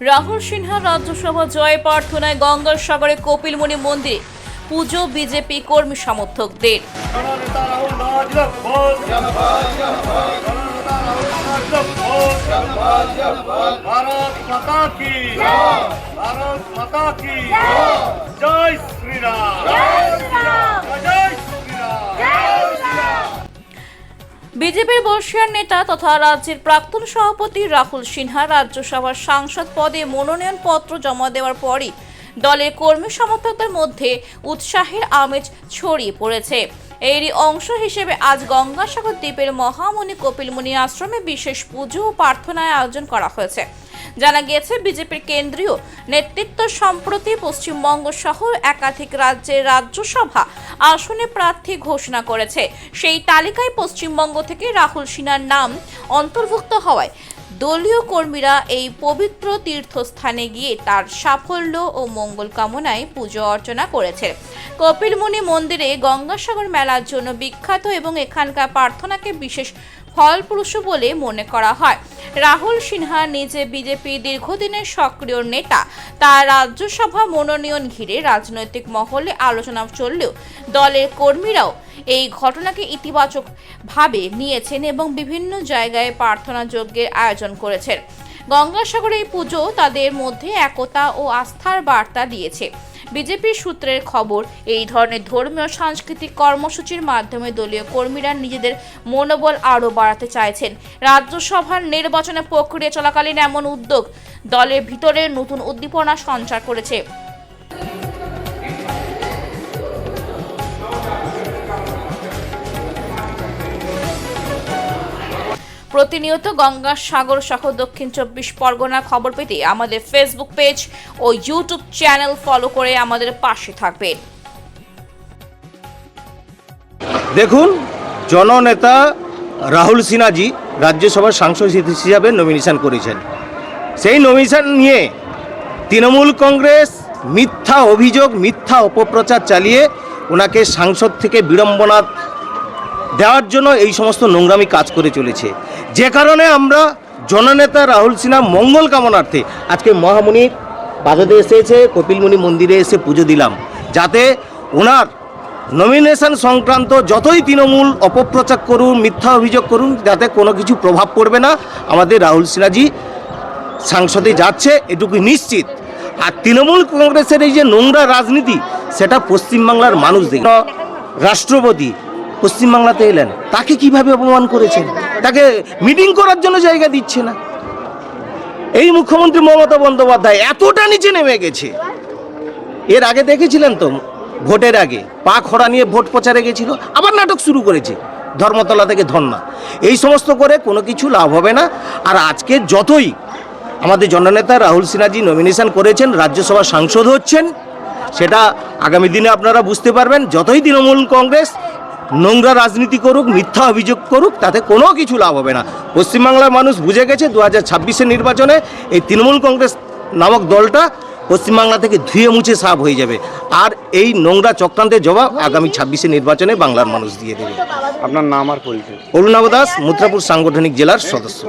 রাহুল সিনহা রাজ্যসভা জয় প্রার্থনায় গঙ্গাসাগরে কপিলমুনি মন্দিরে পুজো বিজেপি কর্মী সমর্থকদের। भारत माता की भारत माता की जय श्री राम जय श्री राम। বিজেপির বর্ষীয়ান নেতা তথা রাজ্যের প্রাক্তন সভাপতি রাহুল সিনহা রাজ্যসভার সাংসদ পদে মনোনয়ন পত্র জমা দেওয়ার পরই দলের কর্মী সমর্থকদের মধ্যে উৎসাহের আমেজ ছড়িয়ে পড়েছে। এরই অংশ হিসেবে আজ গঙ্গাসাগর দ্বীপের মহামুনি কপিলমুনি আশ্রমে বিশেষ পুজো ও প্রার্থনার আয়োজন করা হয়েছে। জানা গিয়েছে, বিজেপির কেন্দ্রীয় নেতৃত্ব সম্প্রতি পশ্চিমবঙ্গ সহ একাধিক রাজ্যের রাজ্যসভা আসনে প্রার্থী ঘোষণা করেছে। সেই তালিকায় পশ্চিমবঙ্গ থেকে রাহুল সিনহার নাম অন্তর্ভুক্ত হওয়ায় দলীয় কর্মীরা এই পবিত্র তীর্থস্থানে গিয়ে তার সাফল্য ও মঙ্গল কামনায় পুজো অর্চনা করেছে। কপিলমুনি মন্দিরে গঙ্গাসাগর মেলার জন্য বিখ্যাত এবং এখানকার প্রার্থনাকে বিশেষ ফলপ্রসূ বলে মনে করা হয়। রাহুল সিনহা নিজে বিজেপি দীর্ঘদিনের সক্রিয় নেতা। তার রাজ্যসভা মনোনয়ন ঘিরে রাজনৈতিক মহলে আলোচনা চললেও দলের কর্মীরাও এই ঘটনাকে ইতিবাচক ভাবে নিয়েছেন এবং বিভিন্ন জায়গায় প্রার্থনা যজ্ঞের আয়োজন করেছেন। গঙ্গাসাগরে এই পুজো তাদের মধ্যে একতা ও আস্থার বার্তা দিয়েছে। বিজেপির সূত্রের খবর, এই ধরনের ধর্মীয় সাংস্কৃতিক কর্মসূচির মাধ্যমে দলীয় কর্মীরা নিজেদের মনোবল আরও বাড়াতে চাইছেন। রাজ্যসভার নির্বাচনের প্রক্রিয়া চলাকালীন এমন উদ্যোগ দলের ভিতরে নতুন উদ্দীপনা সঞ্চার করেছে। প্রতিনিয়ত গঙ্গাসাগর সহ দক্ষিণ 24 পরগনার খবর পেতে আমাদের ফেসবুক পেজ ও ইউটিউব চ্যানেল ফলো করে আমাদের পাশে থাকবেন। দেখুন, জননেতা রাহুল সিনহাজি রাজ্যসভার সাংসদ হিসাবে নমিনেশন করেছেন। সেই নমিনেশন নিয়ে তৃণমূল কংগ্রেস মিথ্যা অভিযোগ, মিথ্যা অপপ্রচার চালিয়ে ওনাকে সাংসদ থেকে বিড়ম্বনা দেওয়ার জন্য এই সমস্ত নোংরামি কাজ করে চলেছে। যে কারণে আমরা জননেতা রাহুল সিনহা মঙ্গল কামনার্থে আজকে মহামুনির বাজারে এসেছে, কপিলমুনি মন্দিরে এসে পুজো দিলাম, যাতে ওনার নমিনেশন সংক্রান্ত যতই তৃণমূল অপপ্রচার করুন, মিথ্যা অভিযোগ করুন, যাতে কোনো কিছু প্রভাব পড়বে না। আমাদের রাহুল সিনহাজি সাংসদে যাচ্ছে এটুকু নিশ্চিত। আর তৃণমূল কংগ্রেসের এই যে নোংরা রাজনীতি, সেটা পশ্চিমবাংলার মানুষ দেখে। রাষ্ট্রপতি পশ্চিমবাংলাতে এলেন, তাকে কিভাবে অপমান করেছেন, তাকে মিটিং করার জন্য জায়গা দিচ্ছে না। এই মুখ্যমন্ত্রী মমতা বন্দ্যোপাধ্যায় এতটা নিচে নেমে গেছে। এর আগে দেখেছিলেন তো, ভোটের আগে পা খড়া নিয়ে ভোট প্রচারে গেছিল, আবার নাটক শুরু করেছে ধর্মতলা থেকে ধর্না। এই সমস্ত করে কোনো কিছু লাভ হবে না। আর আজকে যতই আমাদের জননেতা রাহুল সিনহাজি নমিনেশন করেছেন, রাজ্যসভার সাংসদ হচ্ছেন, সেটা আগামী দিনে আপনারা বুঝতে পারবেন। যতই তৃণমূল কংগ্রেস নোংরা রাজনীতি করুক, মিথ্যা অভিযোগ করুক, তাতে কোনো কিছু লাভ হবে না। পশ্চিমবাংলার মানুষ বুঝে গেছে 2026-এর নির্বাচনে এই তৃণমূল কংগ্রেস নামক দলটা পশ্চিমবাংলা থেকে ধুয়ে মুছে সাফ হয়ে যাবে। আর এই নোংরা চক্রান্তের জবাব আগামী 26-এর নির্বাচনে বাংলার মানুষ দিয়ে দেবে। আপনার নাম আর পরিচয়? অরুণাভ দাস, মুত্রাপুর সাংগঠনিক জেলার সদস্য।